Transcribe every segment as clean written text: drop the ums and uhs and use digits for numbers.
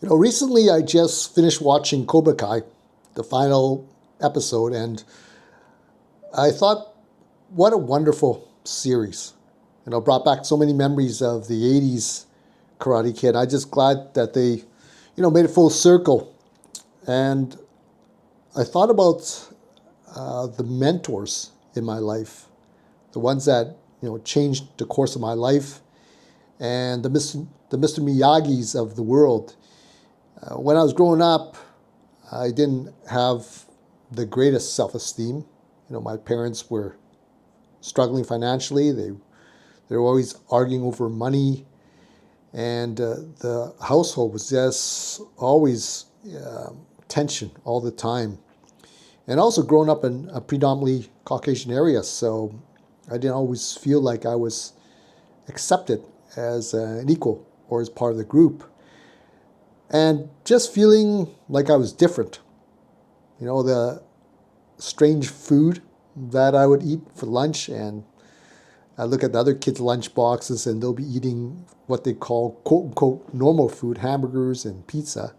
Recently I just finished watching Cobra Kai, the final episode, and I thought, what a wonderful series. Brought back so many memories of the 80s Karate Kid. I'm just glad that they, made it full circle. And I thought about the mentors in my life, the ones that, changed the course of my life, and the Mr. Miyagi's of the world. When I was growing up, I didn't have the greatest self-esteem. My parents were struggling financially. They were always arguing over money, and the household was just always tension all the time. And also growing up in a predominantly Caucasian area, so I didn't always feel like I was accepted as an equal or as part of the group. And just feeling like I was different. The strange food that I would eat for lunch, and I look at the other kids' lunch boxes and they'll be eating what they call quote unquote normal food, hamburgers and pizza.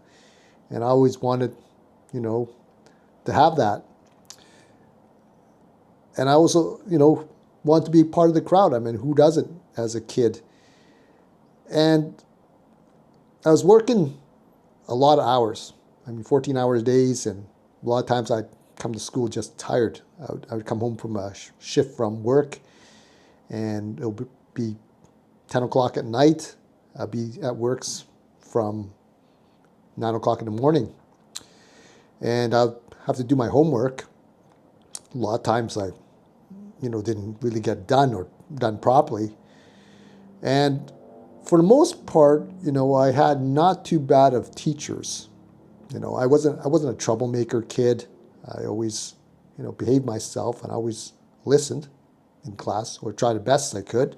And I always wanted, to have that. And I also, want to be part of the crowd. I mean, who doesn't as a kid? And I was working a lot of hours. 14-hour days, and a lot of times I'd come to school just tired. I would come home from a shift from work, and it would be 10 o'clock at night. I'd be at works from 9 o'clock in the morning. And I'd have to do my homework. A lot of times I, didn't really get done or done properly. And for the most part, I had not too bad of teachers. I wasn't a troublemaker kid. I always, behaved myself, and I always listened in class, or tried the best I could.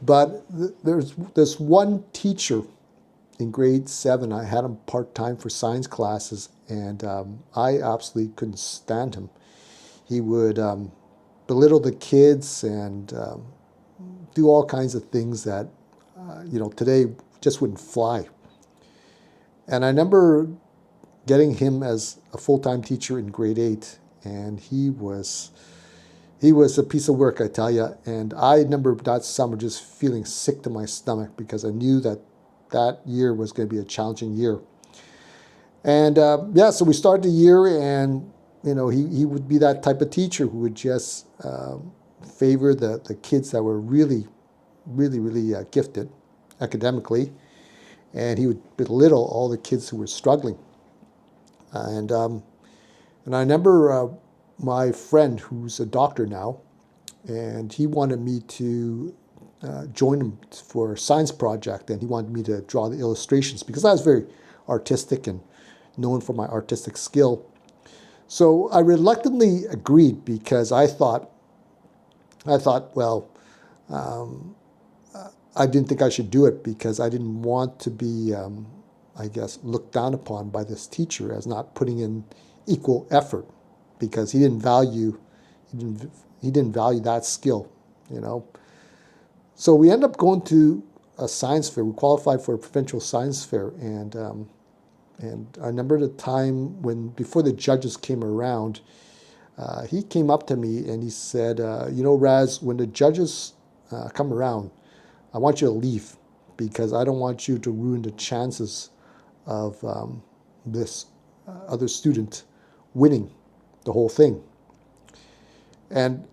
But there's this one teacher in grade 7. I had him part-time for science classes, and I absolutely couldn't stand him. He would belittle the kids and do all kinds of things that, today just wouldn't fly. And I remember getting him as a full-time teacher in grade 8, and he was a piece of work, I tell you. And I remember that summer just feeling sick to my stomach because I knew that year was going to be a challenging year. And so we started the year, and he would be that type of teacher who would just favor the kids that were really, really, really gifted academically, and he would belittle all the kids who were struggling. And I remember my friend, who's a doctor now, and he wanted me to join him for a science project, and he wanted me to draw the illustrations because I was very artistic and known for my artistic skill. So I reluctantly agreed because I thought, well, I didn't think I should do it because I didn't want to be, looked down upon by this teacher as not putting in equal effort, because he didn't value that skill, So we ended up going to a science fair. We qualified for a provincial science fair, and I remember the time before the judges came around, he came up to me and he said, Raz, when the judges come around, I want you to leave because I don't want you to ruin the chances of this other student winning the whole thing. And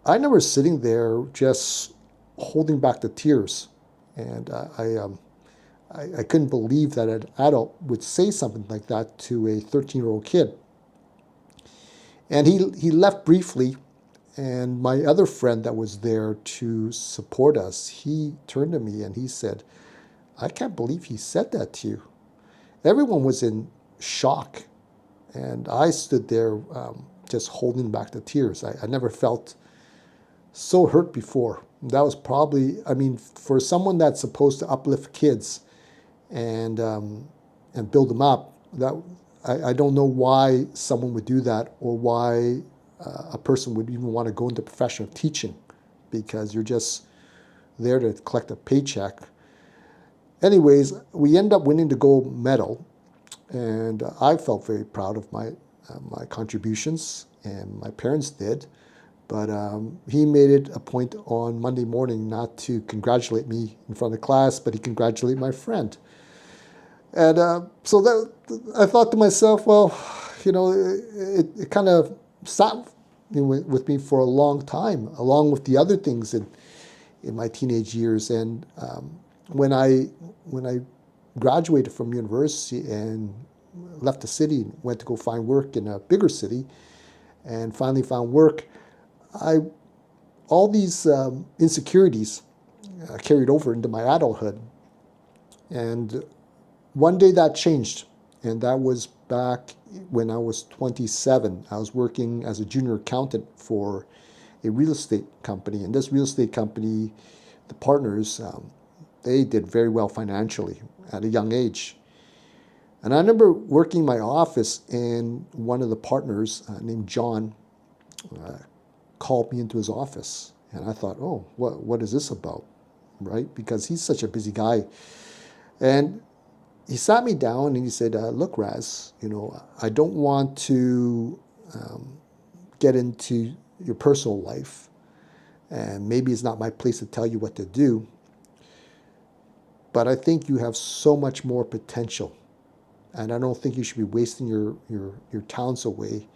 I remember sitting there just holding back the tears, and I couldn't believe that an adult would say something like that to a 13-year-old kid. And he left briefly, and my other friend that was there to support us, he turned to me and he said, I can't believe he said that to you. Everyone was in shock, and I stood there just holding back the tears. I never felt so hurt before. That was probably, for someone that's supposed to uplift kids and build them up, that I don't know why someone would do that, or why a person would even want to go into the profession of teaching, because you're just there to collect a paycheck. anyways, we ended up winning the gold medal, and I felt very proud of my contributions, and my parents did. But he made it a point on Monday morning not to congratulate me in front of class, but he congratulated my friend. And so that I thought to myself, well, it kind of sat with me for a long time, along with the other things in my teenage years. And when I graduated from university and left the city, went to go find work in a bigger city, and finally found work, all these insecurities carried over into my adulthood. And one day that changed, and that was back when I was 27. I was working as a junior accountant for a real estate company, and this real estate company, the partners, they did very well financially at a young age. And I remember working in my office, and one of the partners named John called me into his office, and I thought, oh, what is this about, right? Because he's such a busy guy. And he sat me down and he said, look, Raz, I don't want to get into your personal life, and maybe it's not my place to tell you what to do, but I think you have so much more potential, and I don't think you should be wasting your talents away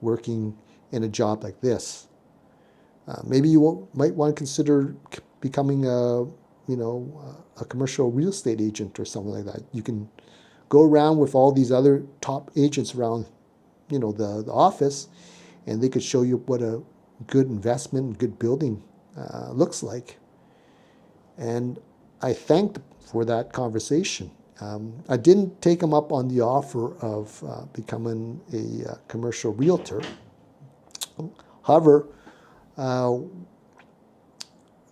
working in a job like this. Maybe you might want to consider becoming a commercial real estate agent or something like that. You can go around with all these other top agents around, the office, and they could show you what a good investment, good building looks like. And I thanked for that conversation. I didn't take him up on the offer of becoming a commercial realtor. However,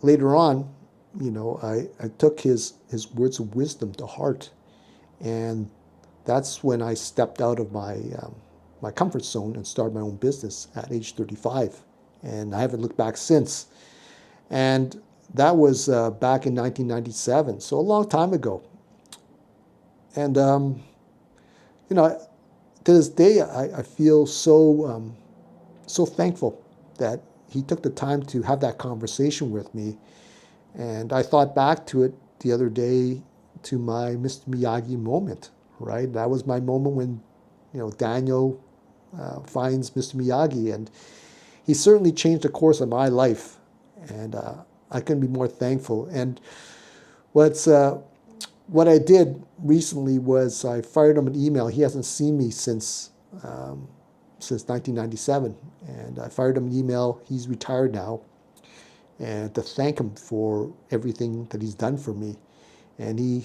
later on, I took his words of wisdom to heart, and that's when I stepped out of my comfort zone and started my own business at age 35, and I haven't looked back since. And that was back in 1997, so a long time ago. And to this day, I feel so thankful that he took the time to have that conversation with me. And I thought back to it the other day, to my Mr. Miyagi moment, right? That was my moment when, Daniel finds Mr. Miyagi, and he certainly changed the course of my life. And I couldn't be more thankful. And what I did recently was I fired him an email. He hasn't seen me since 1997, and I fired him an email. He's retired now, and to thank him for everything that he's done for me. And he,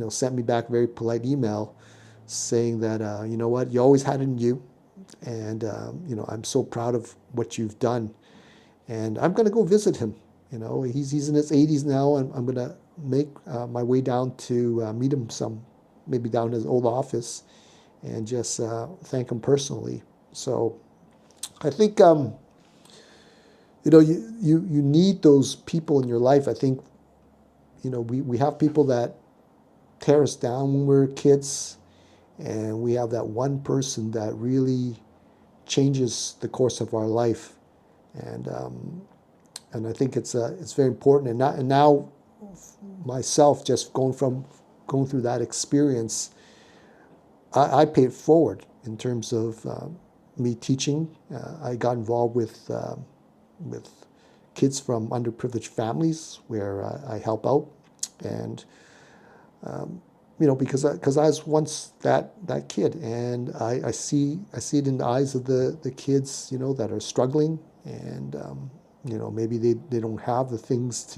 sent me back a very polite email saying that, you know what, you always had it in you, and I'm so proud of what you've done. And I'm going to go visit him. He's in his 80s now, and I'm going to make my way down to meet him maybe down in his old office, and just thank him personally. So I think you need those people in your life. I think we have people that tear us down when we're kids, and we have that one person that really changes the course of our life. And I think it's very important. And now myself, just going through that experience, I pay it forward in terms of me teaching. I got involved with kids from underprivileged families where I help out, and because I was once that kid, and I see it in the eyes of the kids that are struggling, and maybe they don't have the things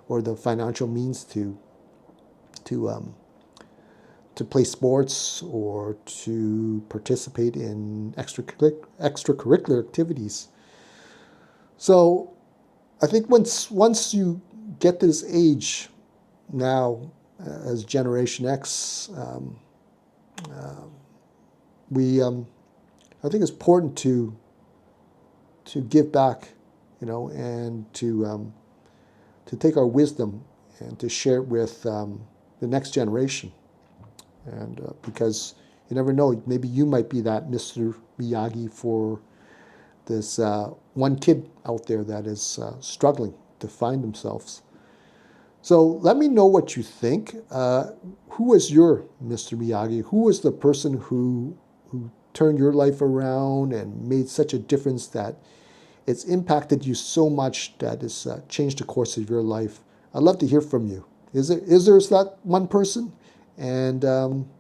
or the financial means to play sports or to participate in extracurricular activities. So I think once you get to this age now, as Generation X, I think it's important to give back, and to take our wisdom and to share it with the next generation. And because you never know, maybe you might be that Mr. Miyagi for this one kid out there that is struggling to find themselves. So let me know what you think. Who was your Mr. Miyagi? Who was the person who turned your life around and made such a difference that it's impacted you so much that it's changed the course of your life? I'd love to hear from you. Is there that one person? And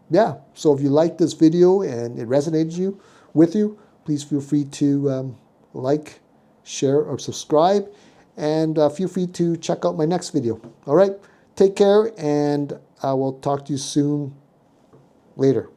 yeah, so if you like this video and it resonated with you, please feel free to like, share, or subscribe. And feel free to check out my next video. All right, take care, and I will talk to you soon later.